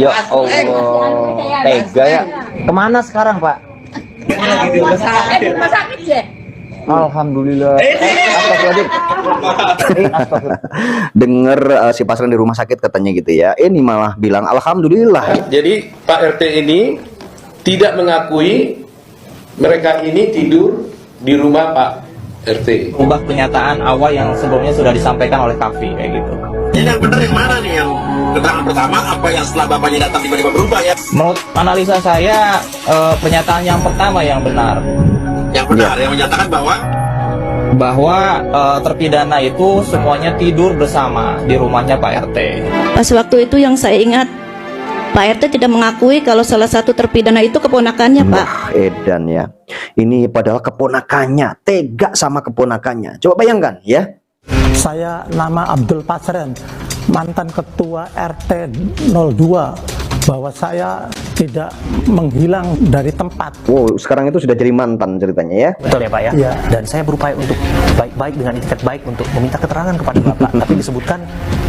Ya Allah, tega ya. Kemana sekarang, Pak? Di rumah sakit ya. Alhamdulillah. Astagfirullahaladzim. Dengar si pasien di rumah sakit katanya gitu ya. Ini malah bilang alhamdulillah. Jadi Pak RT ini tidak mengakui mereka ini tidur di rumah Pak RT. Ubah kenyataan awal yang sebelumnya sudah disampaikan oleh Kavi kayak gitu. Jadi yang benar yang mana nih? Yang keterangan pertama apa yang setelah bapaknya datang tiba-tiba berubah ya? Menurut analisa saya pernyataan yang pertama yang benar, Yang benar yang menyatakan bahwa terpidana itu semuanya tidur bersama di rumahnya Pak RT. Pas waktu itu yang saya ingat, Pak RT tidak mengakui kalau salah satu terpidana itu keponakannya, Pak. Wah, edan ya. Ini padahal keponakannya, tega sama keponakannya. Coba bayangkan ya. Saya nama Abdul Pasren, mantan ketua RT 02, bahwa saya tidak menghilang dari tempat. Wow, sekarang itu sudah jadi mantan ceritanya ya. Betul ya Pak ya? Iya. Dan saya berupaya untuk baik-baik dengan etiket baik untuk meminta keterangan kepada Bapak. Tapi disebutkan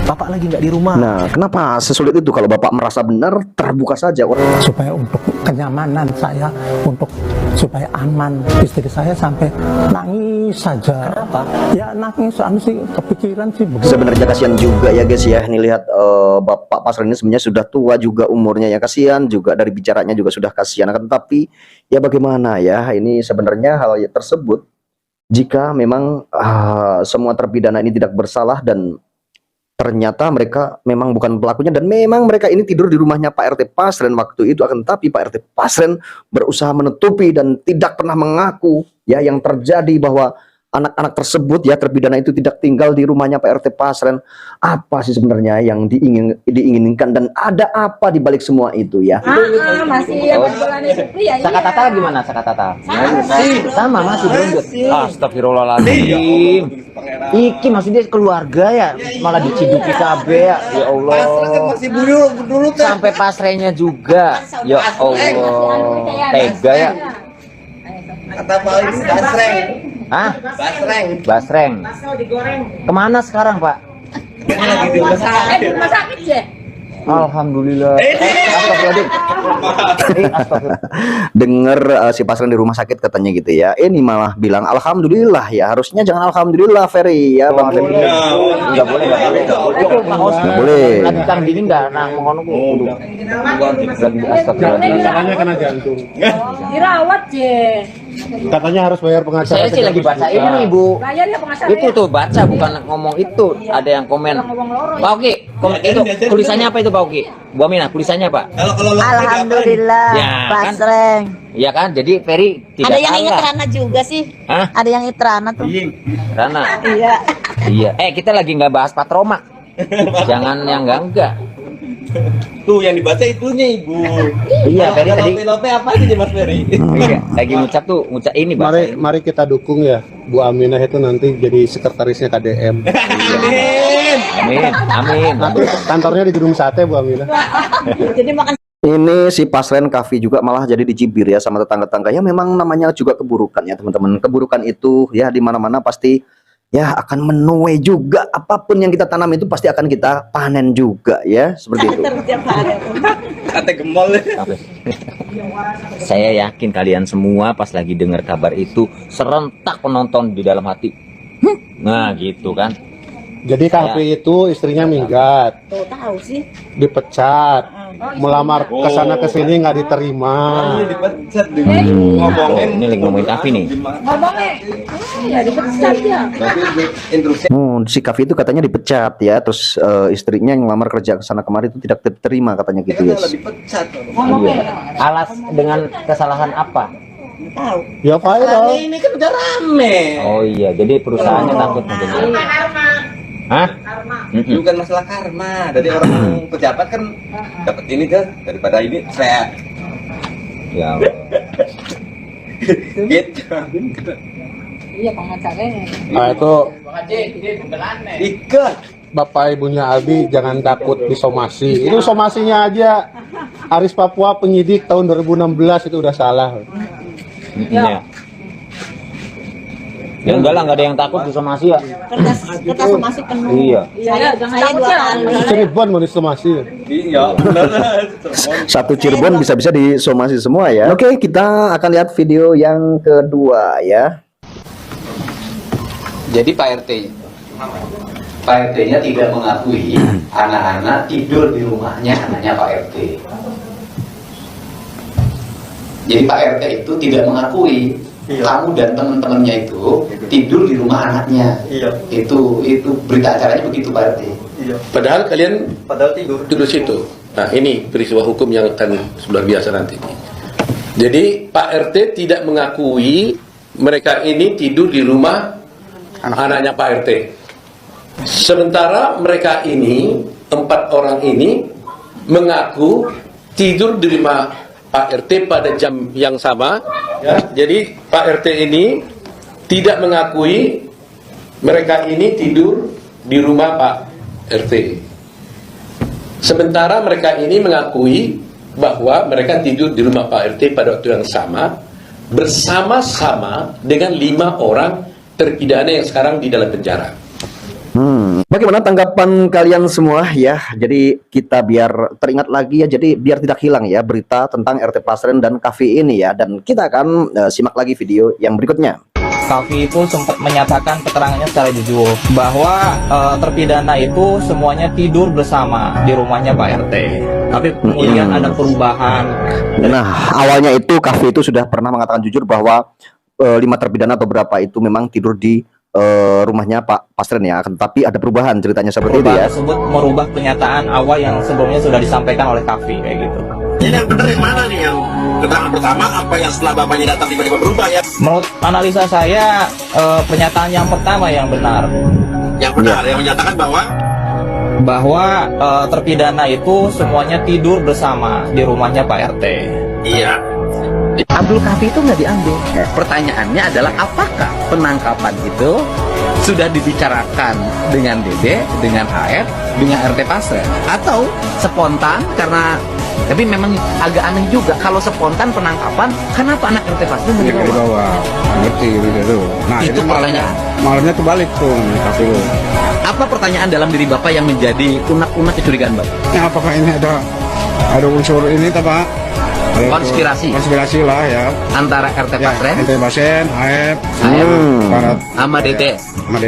Bapak lagi nggak di rumah. Nah, kenapa sesulit itu kalau Bapak merasa benar, terbuka saja orang. Supaya untuk kenyamanan saya, supaya aman, istri saya sampai nangis saja. Kenapa? Ya nangis, sih kepikiran sih begitu. Sebenarnya kasihan juga ya guys ya. Ini lihat Bapak Pasren ini sebenarnya sudah tua juga umurnya ya, kasihan juga dari bicaranya juga sudah kasihan. Akan tetapi ya bagaimana ya, ini sebenarnya hal tersebut jika memang semua terpidana ini tidak bersalah dan ternyata mereka memang bukan pelakunya dan memang mereka ini tidur di rumahnya Pak RT Pasren waktu itu, akan tapi Pak RT Pasren berusaha menutupi dan tidak pernah mengaku ya yang terjadi bahwa anak-anak tersebut ya terpidana itu tidak tinggal di rumahnya Pak RT Pasren. Apa sih sebenarnya yang diinginkan dan ada apa di balik semua itu ya? Masih bulannya Supri ya. Sakatata gimana Sakatata? Sama masih berlanjut. Astagfirullahaladzim. Iki masih dia keluarga ya, malah diciduki KB ya. Ya Allah. masih dulu Sampai pasrennya juga. Ya Allah. Tega ya. kata Pak ini basreng. Hah? Basreng. Basreng. Kemana sekarang, Pak? Di rumah sakit. Di rumah sakit ya. Alhamdulillah. Astagfirullahaladzim. Astagfirullah. Dengar si pasien di rumah sakit katanya gitu ya. Ini malah bilang alhamdulillah ya. Harusnya jangan alhamdulillah Ferry ya, Bang. Enggak boleh, enggak boleh. Lagi kang dingin enggak nang mengono ku. Astagfirullahaladzim. Katanya kena jantung. Dirawat ya. Katanya harus bayar pengacara. Saya sih lagi baca ini, Bu. Bayar ya pengacara. Itu tuh baca bukan ngomong itu. Ada yang komen. Pak Oki, itu tulisannya apa itu Pak Oki? Bu Aminah, tulisannya Pak? Alhamdulillah, Ya, kan? Pasreng. Iya kan? Jadi Ferry tidak Ada yang inget salah. Rana juga sih. Hah? Ada yang inget Rana tuh. Rana. Iya. Iya. Kita lagi nggak bahas Patroma. Jangan yang enggak. Tuh yang dibaca itunya Ibu. Iya, Ferry tadi Lope apa aja Mas Ferry? lagi ngucap ini bahasa. Mari kita dukung ya Bu Aminah itu nanti jadi sekretarisnya KDM. Amin. Amin. Nanti kantornya di Gedung Sate Bu Aminah. Jadi makan Ini si Pasren Kavi juga malah jadi dicibir ya sama tetangga-tetangganya. Memang namanya juga keburukan ya teman-teman. Keburukan itu ya di mana-mana pasti ya akan menuai juga. Apapun yang kita tanam itu pasti akan kita panen juga ya, seperti itu. Kata gembol. Saya yakin kalian semua pas lagi dengar kabar itu serentak penonton di dalam hati. Nah gitu kan. Jadi Kavi itu istrinya minggat, tuh tahu sih. dipecat, melamar ke sana ke sini nggak diterima. Dipecat Oh, ngomongin. ini lagi ngomongin Kavi nih. Ngomongnya. Iya dipecat ya. Instruksi. Si Kavi itu katanya dipecat ya, terus istrinya yang ngelamar kerja ke sana kemari itu tidak diterima katanya gitu ya. Dipecat. Iya. Alas dengan kesalahan apa? Ya viral. Ini kan udah rame. Oh iya, jadi perusahaannya takut mungkin. Hah? Bukan masalah karma. Dari orang pejabat kan dapat ini kan daripada ini saya. Ya. Gitu. Iya pengacaranya. Nah itu Ikat. Bapak ibunya Albi jangan takut disomasi. Itu somasinya aja Aris Papua penyidik tahun 2016 itu udah salah. Iya. Ya enggak lah, nggak ada yang takut disomasi ya. Kertas somasi penuh. Iya. Saya 2 kali. Cirebon mau disomasi. Iya, benar. Satu Cirebon bisa-bisa disomasi semua ya. Oke, kita akan lihat video yang kedua ya. Jadi Pak RT-nya tidak mengakui anak-anak tidur di rumahnya anaknya Pak RT. Jadi Pak RT itu tidak mengakui kamu dan teman-temannya itu tidur di rumah anaknya. Itu berita acaranya begitu Pak RT. Padahal kalian tidur situ. Nah, ini peristiwa hukum yang akan luar biasa nanti. Jadi Pak RT tidak mengakui mereka ini tidur di rumah anaknya Pak RT. Sementara mereka ini, 4 orang ini mengaku tidur di rumah Pak RT pada jam yang sama. Ya. Jadi Pak RT ini tidak mengakui mereka ini tidur di rumah Pak RT. Sementara mereka ini mengakui bahwa mereka tidur di rumah Pak RT pada waktu yang sama, bersama-sama dengan 5 orang terpidana yang sekarang di dalam penjara. Bagaimana tanggapan kalian semua ya? Jadi kita biar teringat lagi ya, jadi biar tidak hilang ya berita tentang RT Pasren dan Kavi ini ya. Dan kita akan simak lagi video yang berikutnya. Kavi itu sempat menyatakan keterangannya secara jujur bahwa terpidana itu semuanya tidur bersama di rumahnya Pak RT. Tapi kemudian ada perubahan. Nah, awalnya itu Kavi itu sudah pernah mengatakan jujur bahwa 5 terpidana atau berapa itu memang tidur di rumahnya Pak Pasren ya, tapi ada perubahan ceritanya seperti itu ya. Tersebut merubah pernyataan awal yang sebelumnya sudah disampaikan oleh Kavi kayak gitu. Jadi yang benar yang mana nih, yang keterangan pertama apa yang setelah bapaknya datang tiba-tiba berubah ya? Menurut analisa saya pernyataan yang pertama yang benar. Yang benar yang menyatakan bahwa terpidana itu semuanya tidur bersama di rumahnya Pak RT. iya. Abdul Kavi itu nggak diambil. Pertanyaannya adalah apakah penangkapan itu sudah dibicarakan dengan Dede, dengan HF, dengan RT Pasren, atau spontan? Karena tapi memang agak aneh juga kalau spontan penangkapan, kenapa anak RT Pasren dibawa? Ngerti gitu. Nah, itu pertanyaan. Malamnya tuh balik tuh Kavi lu. Apa pertanyaan dalam diri Bapak yang menjadi unek-unek kecurigaan Bapak? Ya, apakah ini ada unsur ini Pak? Konspirasi lah ya antara RT Pasren, RT Pasren, HF, aparat, sama Dede,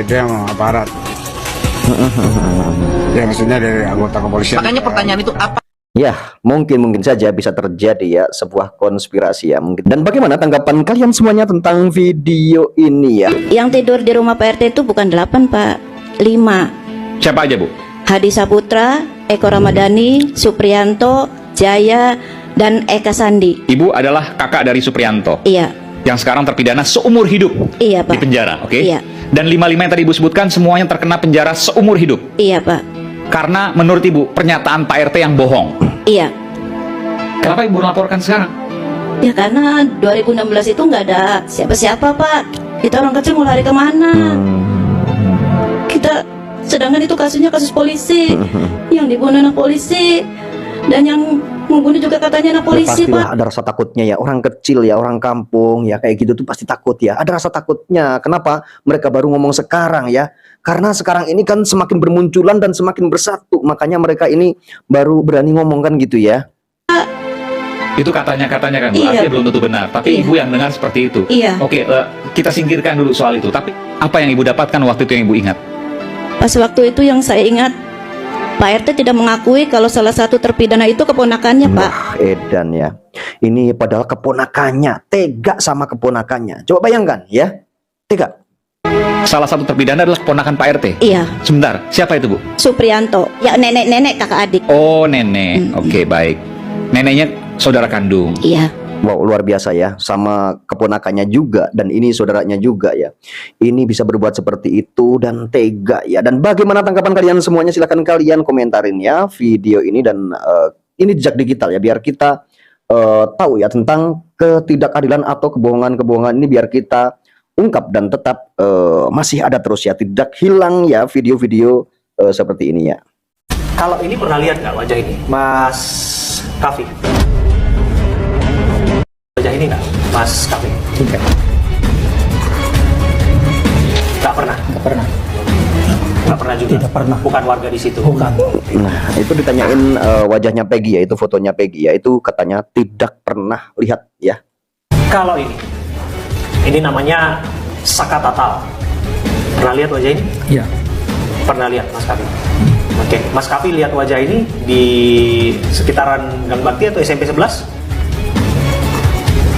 sama aparat. Ya maksudnya dari anggota kepolisian. Makanya pertanyaan itu apa? Ya, mungkin saja bisa terjadi ya sebuah konspirasi ya mungkin. Dan bagaimana tanggapan kalian semuanya tentang video ini ya? Yang tidur di rumah Pak RT itu bukan 8 Pak, 5. Siapa aja Bu? Hadi Saputra, Eko Ramadhani, Supriyanto, Jaya, dan Eka Sandi. Ibu adalah kakak dari Supriyanto. Iya. Yang sekarang terpidana seumur hidup. Iya Pak. Di penjara, oke? Iya. Dan 5 yang tadi Ibu sebutkan semuanya terkena penjara seumur hidup. Iya Pak. Karena menurut Ibu pernyataan Pak RT yang bohong. Iya. Kenapa Ibu laporkan sekarang? Ya karena 2016 itu nggak ada siapa-siapa Pak. Kita orang kecil mau lari kemana? Kita sedangkan itu kasusnya kasus polisi, yang dibunuh anak polisi, dan yang membunuh juga katanya anak polisi Pastilah Pak. ada rasa takutnya ya, orang kecil ya, orang kampung ya kayak gitu tuh pasti takut ya. Ada rasa takutnya. Kenapa mereka baru ngomong sekarang ya? Karena sekarang ini kan semakin bermunculan dan semakin bersatu, makanya mereka ini baru berani ngomong kan gitu ya. Itu katanya kan Bu, Iya. artinya belum tentu benar. Tapi Iya. Ibu yang dengar seperti itu. Iya. Oke, kita singkirkan dulu soal itu. Tapi apa yang Ibu dapatkan waktu itu yang Ibu ingat? Pas waktu itu yang saya ingat, Pak RT tidak mengakui kalau salah satu terpidana itu keponakannya Pak. Wah, edan ya. Ini padahal keponakannya, tega sama keponakannya. Coba bayangkan ya, tega. Salah satu terpidana adalah keponakan Pak RT. Iya. Sebentar, siapa itu Bu? Supriyanto. Ya nenek-nenek kakak adik. Oh, nenek. Oke, baik. Neneknya saudara kandung. Iya. Wow, luar biasa ya, sama keponakannya juga, dan ini saudaranya juga ya. Ini bisa berbuat seperti itu dan tega ya. Dan bagaimana tanggapan kalian semuanya? Silahkan kalian komentarin ya video ini, dan ini jejak digital ya, biar kita tahu ya tentang ketidakadilan atau kebohongan-kebohongan ini, biar kita ungkap dan tetap masih ada terus ya, tidak hilang ya video-video seperti ini ya. Kalau ini pernah lihat nggak wajah ini, Mas Kavi? Wajah ini nggak, Mas Kavi? Nggak pernah. Nggak pernah. Nggak pernah juga. Tidak pernah. Bukan warga di situ. Bukan. Nah, itu ditanyain wajahnya Peggy ya, itu fotonya Peggy ya, itu katanya tidak pernah lihat ya. Kalau ini namanya Saka Tatal. Pernah lihat wajah ini? Iya. Pernah lihat Mas Kapi? Oke, Mas Kapi lihat wajah ini di sekitaran Gang Bakti atau SMP 11?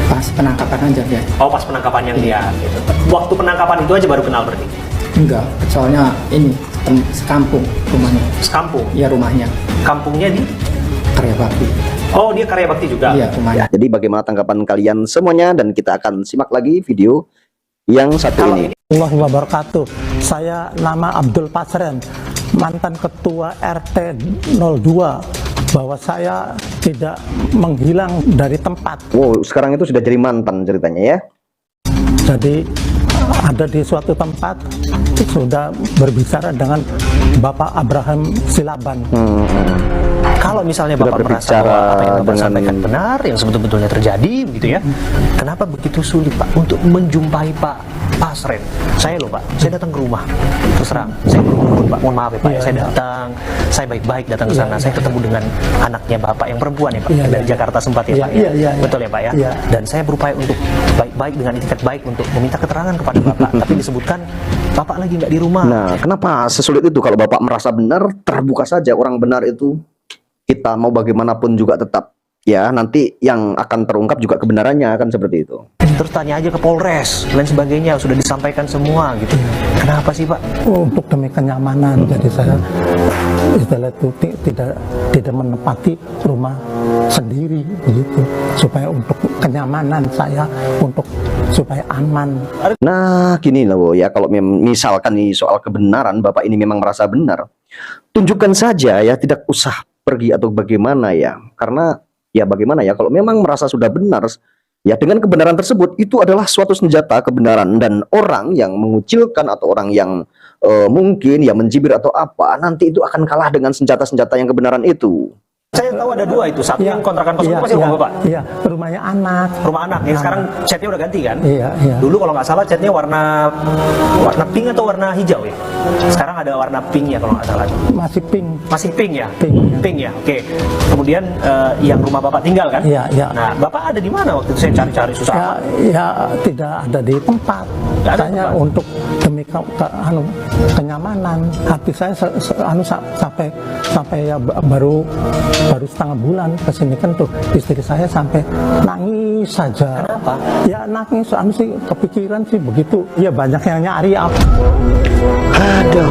Pas penangkapan aja ya. Oh, pas penangkapan yang dia. Gitu. Waktu penangkapan itu aja baru kenal berarti? Enggak, soalnya ini sekampung rumahnya. Sekampung? Iya, rumahnya. Kampungnya di? Karya Bakti. Oh, dia Karya Bakti juga? Iya, rumahnya. Ya, jadi bagaimana tanggapan kalian semuanya, dan kita akan simak lagi video yang satu ini. Allahu wabarakatuh. Saya nama Abdul Pasren, mantan ketua RT 02, bahwa saya tidak menghilang dari tempat. Wow, sekarang itu sudah jadi mantan ceritanya ya. Jadi ada di suatu tempat, sudah berbicara dengan Bapak Abraham Silaban. Kalau misalnya Sudah Bapak merasa berbicara bahwa apa yang Bapak dengan- sampaikan benar, yang sebetulnya terjadi, gitu ya, kenapa begitu sulit Pak untuk menjumpai Pak Pasren? Saya loh Pak, saya datang ke rumah, terus terang, saya berurut Pak, mohon maaf ya Pak, Iya, saya iya. datang, saya baik-baik datang ke Iya, sana, iya. saya ketemu dengan anaknya Bapak yang perempuan ya Pak, Iya, dari iya. Jakarta sempat ya Iya, Pak, iya, iya, iya. betul ya Pak ya, Iya. dan saya berupaya untuk baik-baik dengan etikat baik untuk meminta keterangan kepada Bapak, tapi disebutkan Bapak lagi nggak di rumah. Nah, kenapa sesulit itu? Kalau Bapak merasa benar, terbuka saja. Orang benar itu kita mau bagaimanapun juga tetap ya, nanti yang akan terungkap juga kebenarannya, kan seperti itu. Terus tanya aja ke Polres, lain sebagainya, sudah disampaikan semua gitu. Kenapa sih Pak? Untuk demi kenyamanan, jadi saya istilah itu tidak menempati rumah sendiri begitu, supaya untuk kenyamanan saya, untuk supaya aman. Nah, gini loh ya, kalau misalkan nih soal kebenaran, Bapak ini memang merasa benar, tunjukkan saja ya, tidak usah pergi atau bagaimana ya. Karena ya bagaimana ya, kalau memang merasa sudah benar, ya dengan kebenaran tersebut, itu adalah suatu senjata kebenaran, dan orang yang mengucilkan atau orang yang mungkin ya mencibir atau apa, nanti itu akan kalah dengan senjata-senjata yang kebenaran itu. Saya tahu ada dua itu, satu yang kontrakan kosong itu pasti rumah Bapak. Iya, rumahnya anak. Rumah anak, yang sekarang catnya udah ganti kan? Iya, iya. Dulu kalau nggak salah catnya warna pink atau warna hijau ya? Sekarang ada warna pink ya kalau nggak salah. Masih pink. Masih pink ya? Pink. Pink ya, oke. Kemudian yang rumah Bapak tinggal kan? Iya, iya. Nah, Bapak ada di mana waktu itu? Saya cari-cari susah. Ya, ya tidak ada di tempat. Nggak ada Saya tempat. untuk demi kenyamanan. Hati saya sampai ya baru setengah bulan kesini kan tuh, istri saya sampai nangis saja. Kenapa? Ya nangis, sih kepikiran sih begitu. Ya banyak yang nyari apa. Aduh.